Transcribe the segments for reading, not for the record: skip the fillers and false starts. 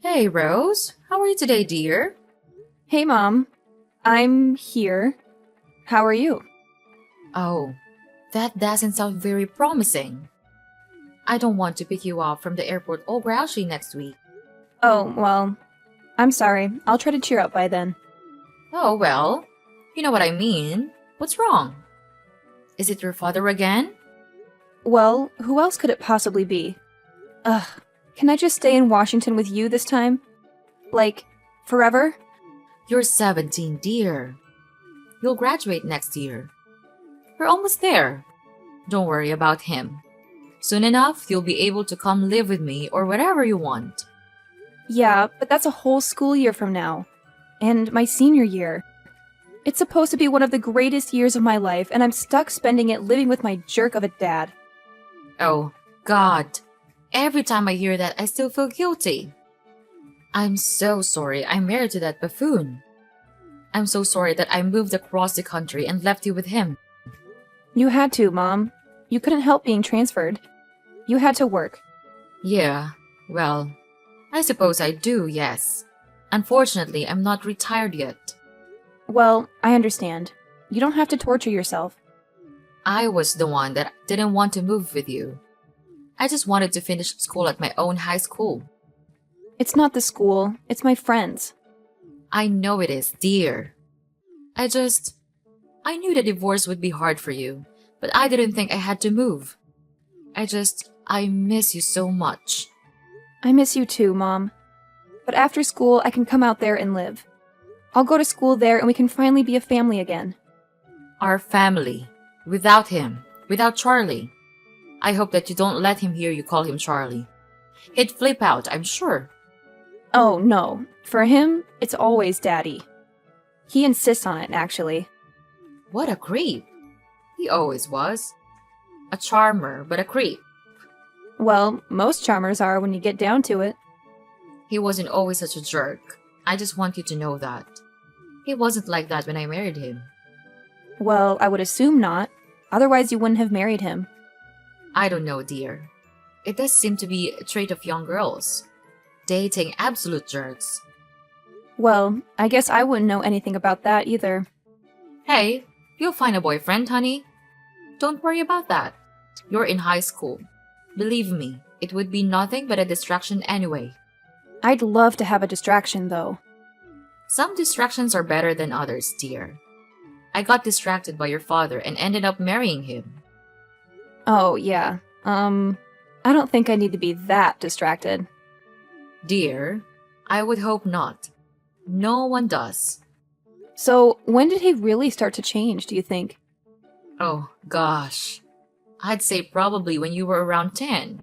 Hey, Rose. How are you today, dear? Hey, Mom. I'm here. How are you? Oh, that doesn't sound very promising. I don't want to pick you up from the airport all grouchy next week. Oh, well, I'm sorry. I'll try to cheer up by then. Oh, well, you know what I mean. What's wrong? Is it your father again? Well, who else could it possibly be? Ugh, can I just stay in Washington with you this time? Like, forever? You're 17, dear. You'll graduate next year. We're almost there. Don't worry about him. Soon enough, you'll be able to come live with me or wherever you want. Yeah, but that's a whole school year from now. And my senior year. It's supposed to be one of the greatest years of my life, and I'm stuck spending it living with my jerk of a dad. Oh, God. Every time I hear that, I still feel guilty. I'm so sorry I'm married to that buffoon. I'm so sorry that I moved across the country and left you with him. You had to, Mom. You couldn't help being transferred. You had to work. Yeah, well, I suppose I do, yes. Unfortunately, I'm not retired yet. Well, I understand. You don't have to torture yourself. I was the one that didn't want to move with you. I just wanted to finish school at my own high school. It's not the school, it's my friends. I know it is, dear. I knew the divorce would be hard for you, but I didn't think I had to move. I miss you so much. I miss you too, Mom. But after school, I can come out there and live. I'll go to school there and we can finally be a family again. Our family. Without him. Without Charlie. I hope that you don't let him hear you call him Charlie. He'd flip out, I'm sure. Oh, no. For him, it's always Daddy. He insists on it, actually. What a creep. He always was. A charmer, but a creep. Well, most charmers are when you get down to it. He wasn't always such a jerk. I just want you to know that. He wasn't like that when I married him. Well, I would assume not. Otherwise, you wouldn't have married him. I don't know, dear. It does seem to be a trait of young girls. Dating absolute jerks. Well, I guess I wouldn't know anything about that either. Hey, you'll find a boyfriend, honey. Don't worry about that. You're in high school. Believe me, it would be nothing but a distraction anyway. I'd love to have a distraction, though. Some distractions are better than others, dear. I got distracted by your father and ended up marrying him. Oh, yeah. I don't think I need to be that distracted. Dear, I would hope not. No one does. So, when did he really start to change, do you think? Oh, gosh. I'd say probably when you were around 10.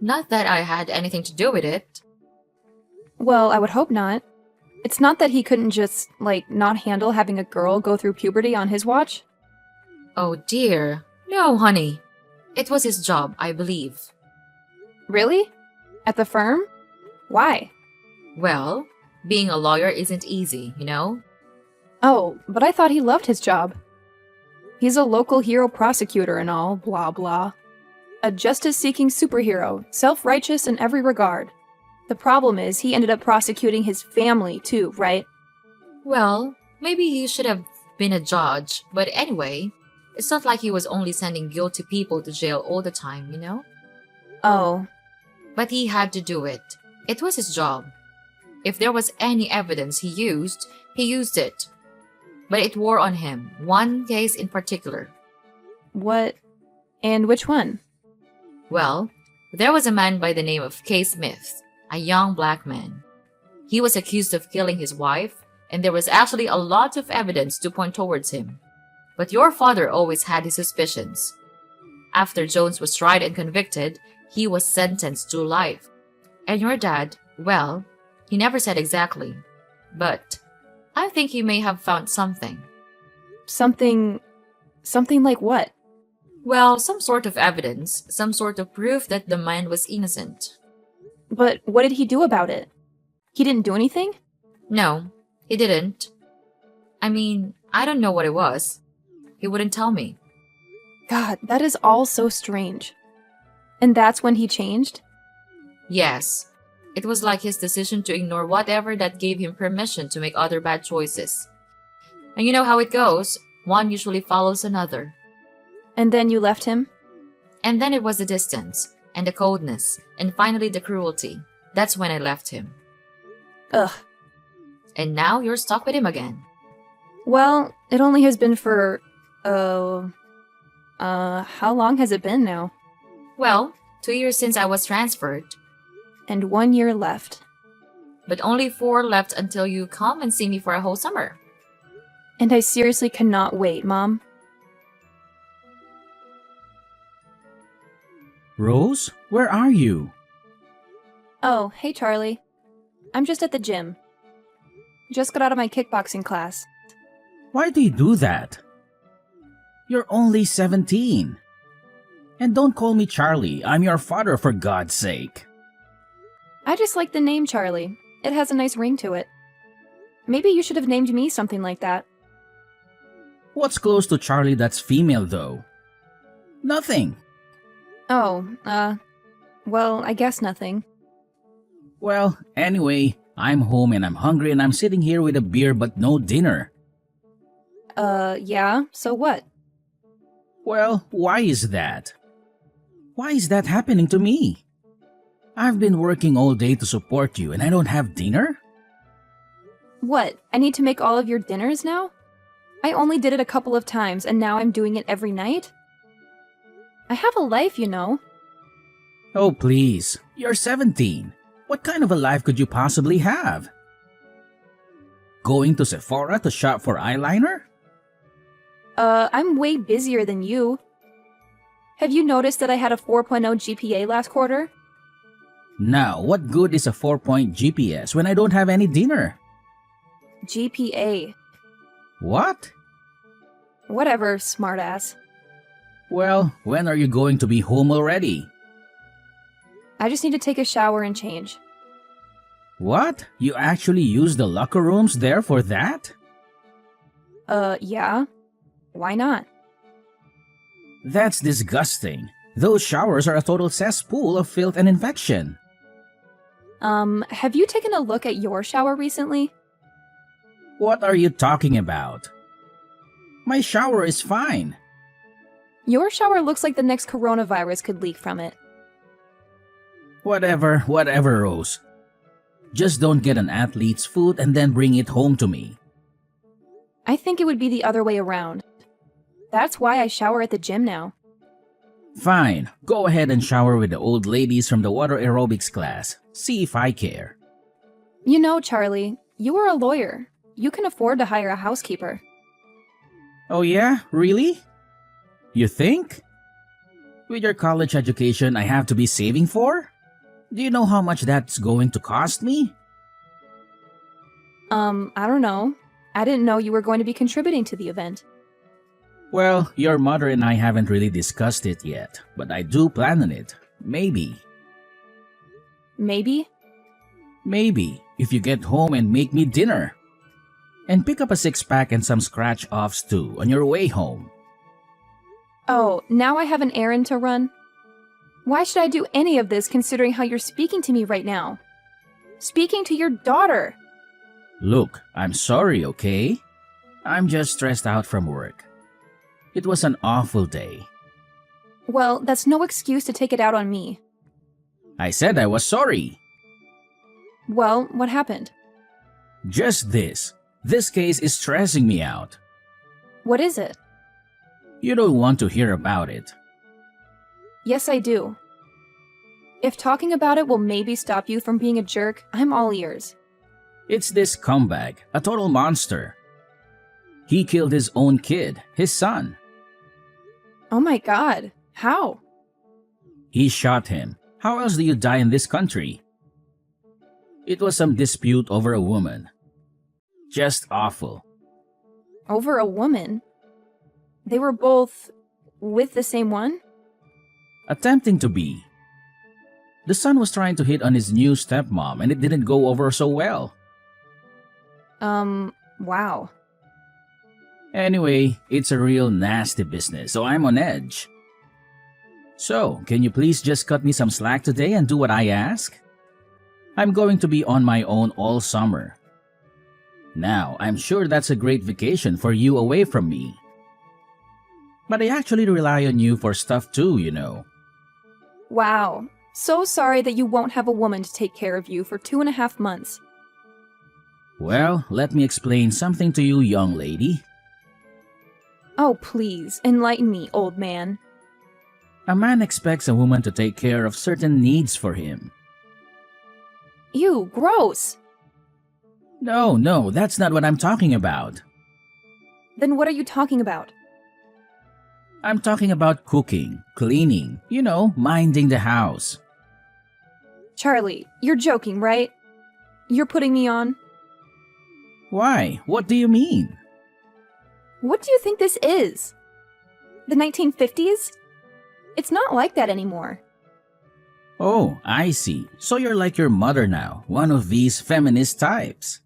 Not that I had anything to do with it. Well, I would hope not. It's not that he couldn't just, not handle having a girl go through puberty on his watch? Oh, dear. No, honey. It was his job, I believe. Really? At the firm? Why? Well, being a lawyer isn't easy, you know? Oh, but I thought he loved his job. He's a local hero prosecutor and all, blah blah. A justice-seeking superhero, self-righteous in every regard. The problem is he ended up prosecuting his family too, right? Well, maybe he should have been a judge, but anyway, it's not like he was only sending guilty people to jail all the time, you know? Oh. But he had to do it. It was his job. If there was any evidence he used it. But it wore on him, one case in particular. What? And which one? Well, there was a man by the name of K. Smith, a young black man. He was accused of killing his wife, and there was actually a lot of evidence to point towards him. But your father always had his suspicions. After Jones was tried and convicted, he was sentenced to life. And your dad, well, he never said exactly, but I think he may have found something. Something like what? Well, some sort of evidence, some sort of proof that the man was innocent. But what did he do about it? He didn't do anything? No, he didn't. I mean, I don't know what it was. He wouldn't tell me. God, that is all so strange. And that's when he changed? Yes. It was like his decision to ignore whatever that gave him permission to make other bad choices. And you know how it goes, one usually follows another. And then you left him? And then it was the distance, and the coldness, and finally the cruelty. That's when I left him. Ugh. And now you're stuck with him again. Well, it only has been for, how long has it been now? Well, 2 years since I was transferred, And 1 year left. but only 4 left until you come and see me for a whole summer. And I seriously cannot wait, Mom. Rose, where are you? Oh, hey Charlie. I'm just at the gym. Just got out of my kickboxing class. Why do you do that? You're only 17. And don't call me Charlie. I'm your father, for God's sake. I just like the name Charlie. It has a nice ring to it. Maybe you should have named me something like that. What's close to Charlie that's female, though? Nothing. Oh, well, I guess nothing. Well, anyway, I'm home and I'm hungry and I'm sitting here with a beer but no dinner. Yeah, so what? Well, why is that? Why is that happening to me? I've been working all day to support you and I don't have dinner? What, I need to make all of your dinners now? I only did it a couple of times and now I'm doing it every night? I have a life, you know. Oh, please. You're 17. What kind of a life could you possibly have? Going to Sephora to shop for eyeliner? I'm way busier than you. Have you noticed that I had a 4.0 GPA last quarter? Now, what good is a 4-point GPS when I don't have any dinner? GPA. What? Whatever, smartass. Well, when are you going to be home already? I just need to take a shower and change. What? You actually use the locker rooms there for that? Yeah. Why not? That's disgusting. Those showers are a total cesspool of filth and infection. Have you taken a look at your shower recently? What are you talking about? My shower is fine. Your shower looks like the next coronavirus could leak from it. Whatever, Rose. Just don't get an athlete's food and then bring it home to me. I think it would be the other way around. That's why I shower at the gym now. Fine, go ahead and shower with the old ladies from the water aerobics class. See if I care. You know, Charlie, you are a lawyer. You can afford to hire a housekeeper. Oh yeah? Really? You think? With your college education I have to be saving for? Do you know how much that's going to cost me? I don't know. I didn't know you were going to be contributing to the event. Well, your mother and I haven't really discussed it yet, but I do plan on it. Maybe. Maybe? Maybe, if you get home and make me dinner. And pick up a 6-pack and some scratch-offs too on your way home. Oh, now I have an errand to run? Why should I do any of this considering how you're speaking to me right now? Speaking to your daughter! Look, I'm sorry, okay? I'm just stressed out from work. It was an awful day. Well, that's no excuse to take it out on me. I said I was sorry. Well, what happened? Just this. This case is stressing me out. What is it? You don't want to hear about it. Yes, I do. If talking about it will maybe stop you from being a jerk, I'm all ears. It's this scumbag, a total monster. He killed his own kid, his son. Oh my god, how? He shot him. How else do you die in this country? It was some dispute over a woman. Just awful. Over a woman? They were both with the same one? Attempting to be. The son was trying to hit on his new stepmom and it didn't go over so well. Wow. Anyway, it's a real nasty business, so I'm on edge. So, can you please just cut me some slack today and do what I ask? I'm going to be on my own all summer. Now, I'm sure that's a great vacation for you away from me. But I actually rely on you for stuff too, you know. Wow. So sorry that you won't have a woman to take care of you for 2.5 months. Well, let me explain something to you, young lady. Oh, please, enlighten me, old man. A man expects a woman to take care of certain needs for him. Ew, gross. No, that's not what I'm talking about. Then what are you talking about? I'm talking about cooking, cleaning, minding the house. Charlie, you're joking, right? You're putting me on? Why? What do you mean? What do you think this is? The 1950s? It's not like that anymore. Oh, I see. So you're like your mother now, one of these feminist types.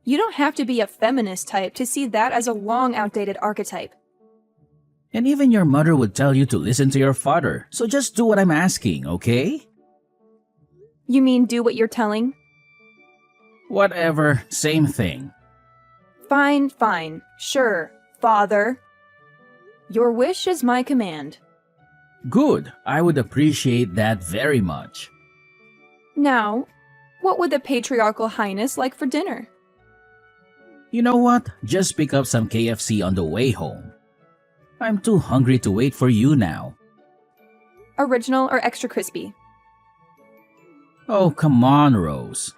You don't have to be a feminist type to see that as a long outdated archetype. And even your mother would tell you to listen to your father, so just do what I'm asking, okay? You mean do what you're telling? Whatever, same thing. Fine. Sure, father. Your wish is my command. Good, I would appreciate that very much. Now, what would the patriarchal highness like for dinner? You know what? Just pick up some KFC on the way home. I'm too hungry to wait for you now. Original or extra crispy? Oh, come on, Rose.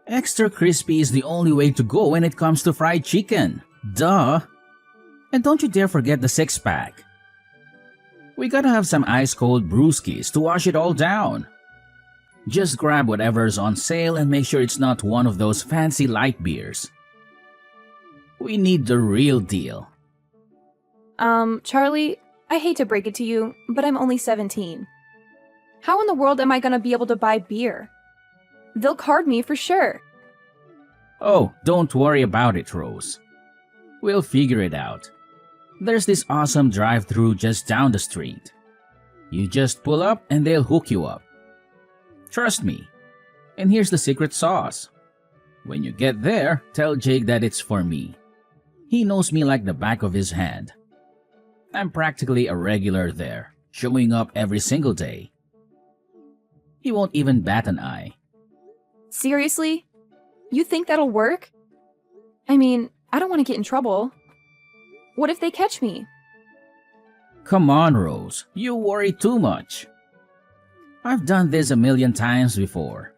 Extra crispy is the only way to go when it comes to fried chicken. Duh. And don't you dare forget the six-pack. We gotta have some ice-cold brewskis to wash it all down. Just grab whatever's on sale and make sure it's not one of those fancy light beers. We need the real deal. Charlie, I hate to break it to you, but I'm only 17. How in the world am I gonna be able to buy beer? They'll card me for sure. Oh, don't worry about it, Rose. We'll figure it out. There's this awesome drive-thru just down the street. You just pull up and they'll hook you up. Trust me. And here's the secret sauce. When you get there, tell Jake that it's for me. He knows me like the back of his hand. I'm practically a regular there, showing up every single day. He won't even bat an eye. Seriously? You think that'll work? I mean, I don't want to get in trouble. What if they catch me? Come on, Rose. You worry too much. I've done this a million times before.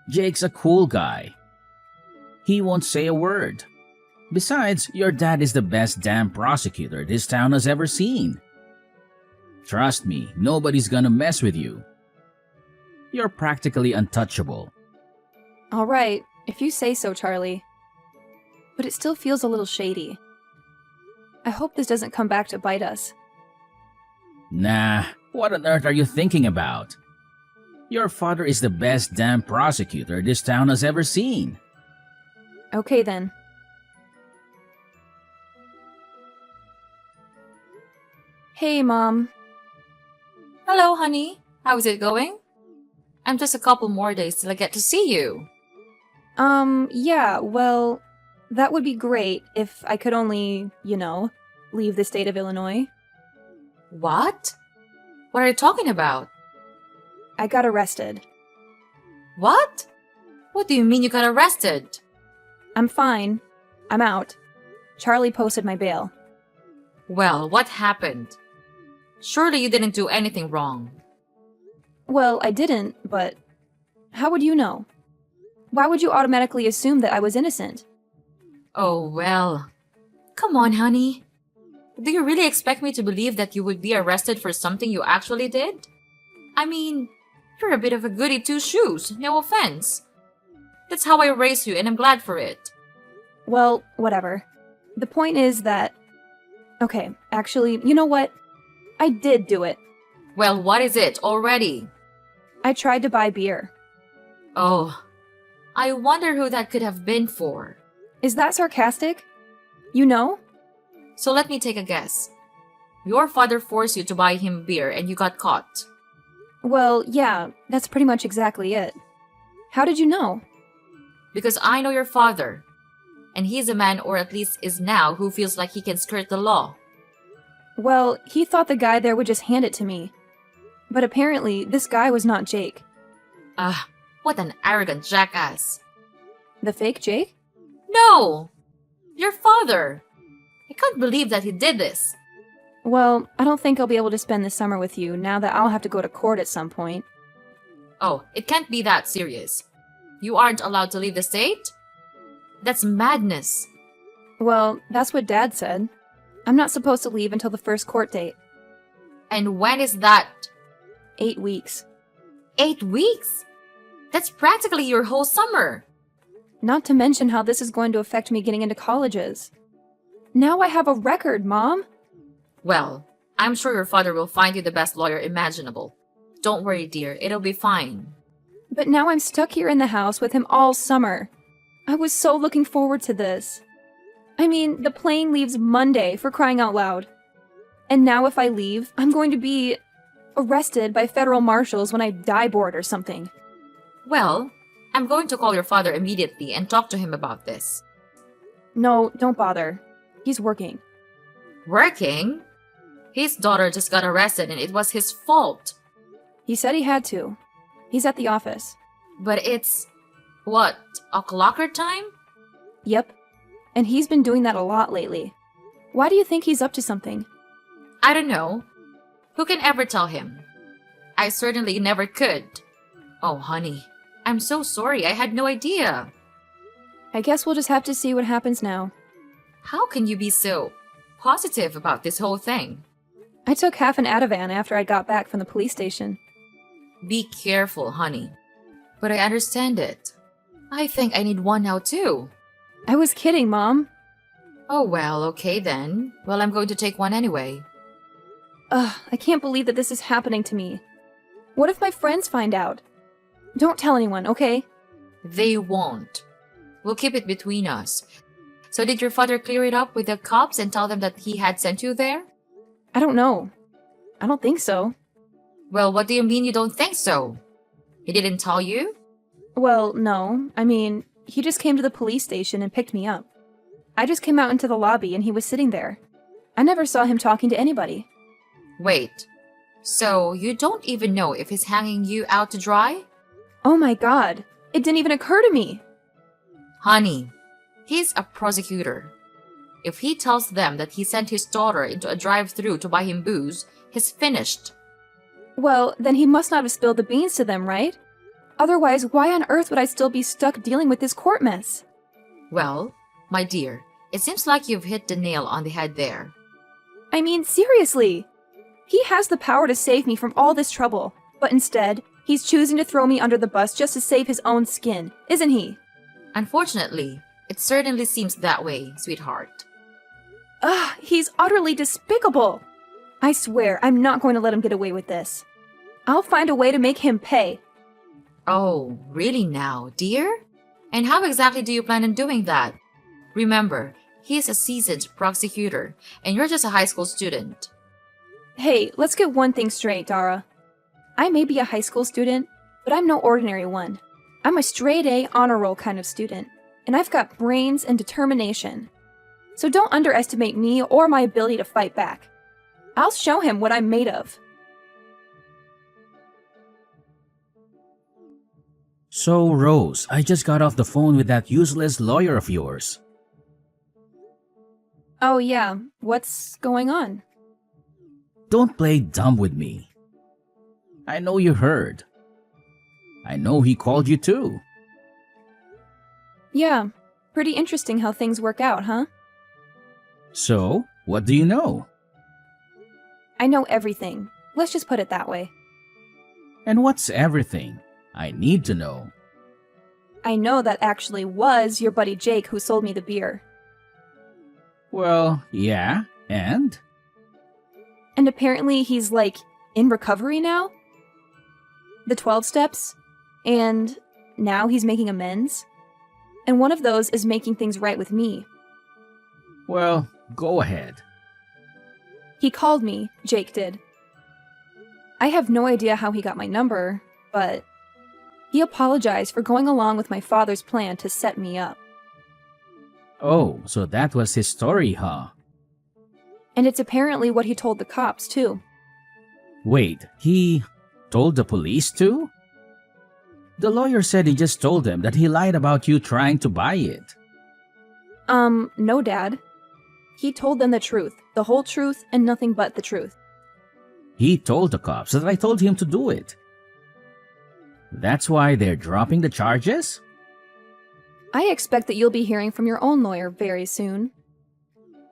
Jake's a cool guy. He won't say a word. Besides, your dad is the best damn prosecutor this town has ever seen. Trust me, nobody's gonna mess with you. You're practically untouchable. All right, if you say so, Charlie. But it still feels a little shady. I hope this doesn't come back to bite us. Nah, what on earth are you thinking about? Your father is the best damn prosecutor this town has ever seen. Okay then. Hey, Mom. Hello, honey. How's it going? I'm just a couple more days till I get to see you. Yeah, well, that would be great if I could only, leave the state of Illinois. What? What are you talking about? I got arrested. What? What do you mean you got arrested? I'm fine. I'm out. Charlie posted my bail. Well, what happened? Surely you didn't do anything wrong. Well, I didn't, but how would you know? Why would you automatically assume that I was innocent? Oh, well. Come on, honey. Do you really expect me to believe that you would be arrested for something you actually did? I mean, you're a bit of a goody two-shoes, no offense. That's how I raised you, and I'm glad for it. Well, whatever. The point is that... Okay, actually, you know what? I did do it. Well, what is it already? I tried to buy beer. Oh, I wonder who that could have been for. Is that sarcastic? You know? So let me take a guess. Your father forced you to buy him beer and you got caught. Well, yeah, that's pretty much exactly it. How did you know? Because I know your father, and he's a man, or at least is now, who feels like he can skirt the law. Well, he thought the guy there would just hand it to me. But apparently, this guy was not Jake. Ah, what an arrogant jackass. The fake Jake? No! Your father! I can't believe that he did this. Well, I don't think I'll be able to spend the summer with you now that I'll have to go to court at some point. Oh, it can't be that serious. You aren't allowed to leave the state? That's madness. Well, that's what Dad said. I'm not supposed to leave until the first court date. And when is that? 8 weeks. 8 weeks? That's practically your whole summer. Not to mention how this is going to affect me getting into colleges. Now I have a record, Mom! Well, I'm sure your father will find you the best lawyer imaginable. Don't worry, dear, it'll be fine. But now I'm stuck here in the house with him all summer. I was so looking forward to this. I mean, the plane leaves Monday, for crying out loud. And now if I leave, I'm going to be arrested by federal marshals when I die bored or something. Well, I'm going to call your father immediately and talk to him about this. No, don't bother. He's working. Working? His daughter just got arrested and it was his fault. He said he had to. He's at the office. But it's, what, o'clocker time? Yep. And he's been doing that a lot lately. Why do you think he's up to something? I don't know. Who can ever tell him? I certainly never could. Oh, honey, I'm so sorry. I had no idea. I guess we'll just have to see what happens now. How can you be so positive about this whole thing? I took half an Ativan after I got back from the police station. Be careful, honey. But I understand it. I think I need one now, too. I was kidding, Mom. Oh, well, okay then. Well, I'm going to take one anyway. Ugh, I can't believe that this is happening to me. What if my friends find out? Don't tell anyone, okay? They won't. We'll keep it between us. So did your father clear it up with the cops and tell them that he had sent you there? I don't know. I don't think so. Well, what do you mean you don't think so? He didn't tell you? Well, no. I mean, he just came to the police station and picked me up. I just came out into the lobby and he was sitting there. I never saw him talking to anybody. Wait. So you don't even know if he's hanging you out to dry? Oh my god. It didn't even occur to me. Honey, he's a prosecutor. If he tells them that he sent his daughter into a drive-thru to buy him booze, he's finished. Well, then he must not have spilled the beans to them, right? Otherwise, why on earth would I still be stuck dealing with this court mess? Well, my dear, it seems like you've hit the nail on the head there. I mean, seriously! He has the power to save me from all this trouble, but instead, he's choosing to throw me under the bus just to save his own skin, isn't he? Unfortunately, it certainly seems that way, sweetheart. Ugh, he's utterly despicable! I swear, I'm not going to let him get away with this. I'll find a way to make him pay. Oh, really now, dear? And how exactly do you plan on doing that? Remember, he's a seasoned prosecutor, and you're just a high school student. Hey, let's get one thing straight, Dara. I may be a high school student, but I'm no ordinary one. I'm a straight-A honor roll kind of student, and I've got brains and determination. So don't underestimate me or my ability to fight back. I'll show him what I'm made of. So, Rose, I just got off the phone with that useless lawyer of yours. Oh yeah, what's going on? Don't play dumb with me. I know you heard. I know he called you too. Yeah, pretty interesting how things work out, huh? So, what do you know? I know everything. Let's just put it that way. And what's everything? I need to know. I know that actually was your buddy Jake who sold me the beer. Well, yeah, and? And apparently he's, like, in recovery now? The 12 steps? And now he's making amends? And one of those is making things right with me. Well, go ahead. He called me, Jake did. I have no idea how he got my number, but he apologized for going along with my father's plan to set me up. Oh, so that was his story, huh? And it's apparently what he told the cops, too. Wait, he told the police too? The lawyer said he just told them that he lied about you trying to buy it. No, Dad. He told them the truth, the whole truth, and nothing but the truth. He told the cops that I told him to do it. That's why they're dropping the charges? I expect that you'll be hearing from your own lawyer very soon.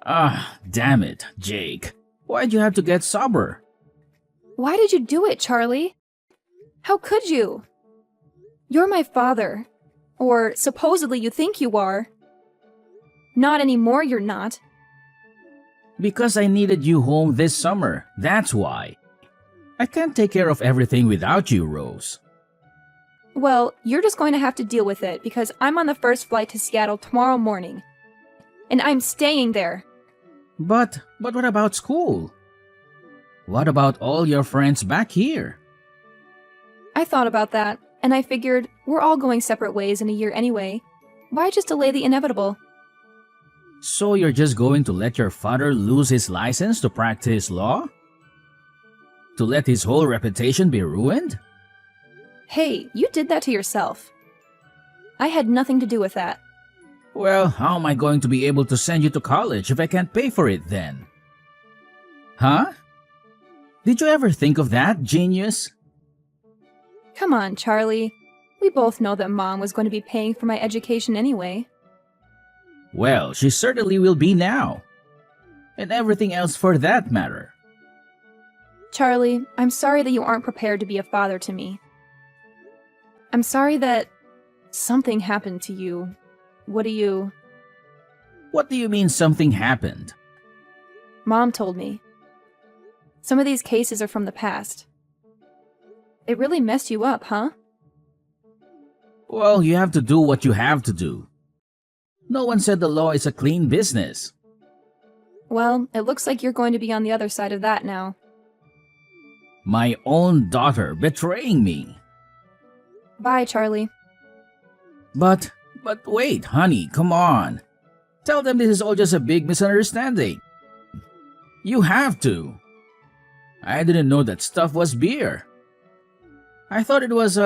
Ah, damn it, Jake. Why'd you have to get sober? Why did you do it, Charlie? How could you? You're my father. Or supposedly you think you are. Not anymore, you're not. Because I needed you home this summer, that's why. I can't take care of everything without you, Rose. Well, you're just going to have to deal with it because I'm on the first flight to Seattle tomorrow morning. And I'm staying there. But what about school? What about all your friends back here? I thought about that, and I figured we're all going separate ways in a year anyway. Why just delay the inevitable? So you're just going to let your father lose his license to practice law? To let his whole reputation be ruined? Hey, you did that to yourself. I had nothing to do with that. Well, how am I going to be able to send you to college if I can't pay for it then? Huh? Did you ever think of that, genius? Come on, Charlie. We both know that Mom was going to be paying for my education anyway. Well, she certainly will be now. And everything else for that matter. Charlie, I'm sorry that you aren't prepared to be a father to me. I'm sorry that something happened to you. What do you mean something happened? Mom told me. Some of these cases are from the past. It really messed you up, huh? Well, you have to do what you have to do. No one said the law is a clean business. Well, it looks like you're going to be on the other side of that now. My own daughter betraying me. Bye, Charlie. But wait, honey, come on. Tell them this is all just a big misunderstanding. You have to. I didn't know that stuff was beer. I thought it was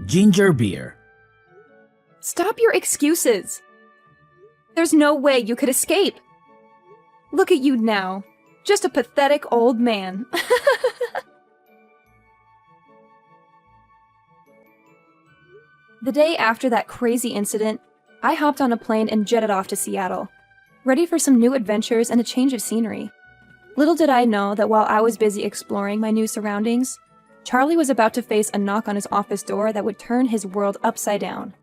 ginger beer. Stop your excuses. There's no way you could escape. Look at you now. Just a pathetic old man. The day after that crazy incident, I hopped on a plane and jetted off to Seattle, ready for some new adventures and a change of scenery. Little did I know that while I was busy exploring my new surroundings, Charlie was about to face a knock on his office door that would turn his world upside down.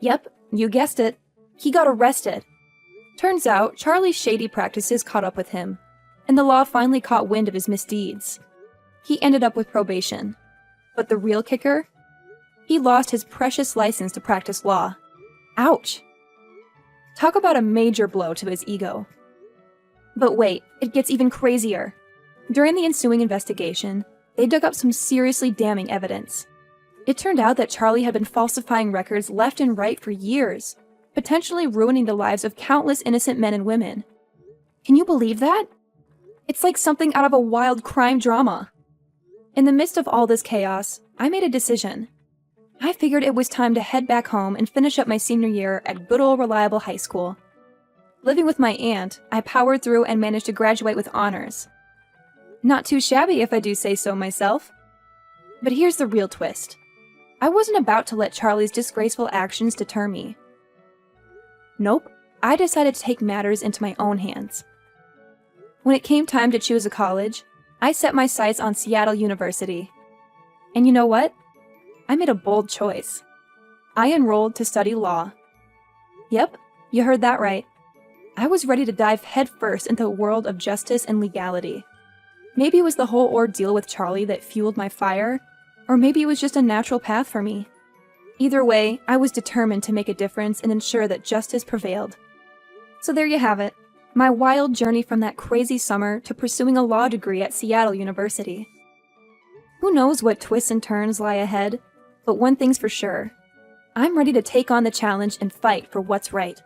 Yep, you guessed it. He got arrested. Turns out, Charlie's shady practices caught up with him, and the law finally caught wind of his misdeeds. He ended up with probation. But the real kicker? He lost his precious license to practice law. Ouch! Talk about a major blow to his ego. But wait, it gets even crazier. During the ensuing investigation, they dug up some seriously damning evidence. It turned out that Charlie had been falsifying records left and right for years, potentially ruining the lives of countless innocent men and women. Can you believe that? It's like something out of a wild crime drama. In the midst of all this chaos, I made a decision. I figured it was time to head back home and finish up my senior year at good old reliable high school. Living with my aunt, I powered through and managed to graduate with honors. Not too shabby if I do say so myself. But here's the real twist. I wasn't about to let Charlie's disgraceful actions deter me. Nope, I decided to take matters into my own hands. When it came time to choose a college, I set my sights on Seattle University. And you know what? I made a bold choice. I enrolled to study law. Yep, you heard that right. I was ready to dive headfirst into a world of justice and legality. Maybe it was the whole ordeal with Charlie that fueled my fire, or maybe it was just a natural path for me. Either way, I was determined to make a difference and ensure that justice prevailed. So there you have it, my wild journey from that crazy summer to pursuing a law degree at Seattle University. Who knows what twists and turns lie ahead? But one thing's for sure. I'm ready to take on the challenge and fight for what's right.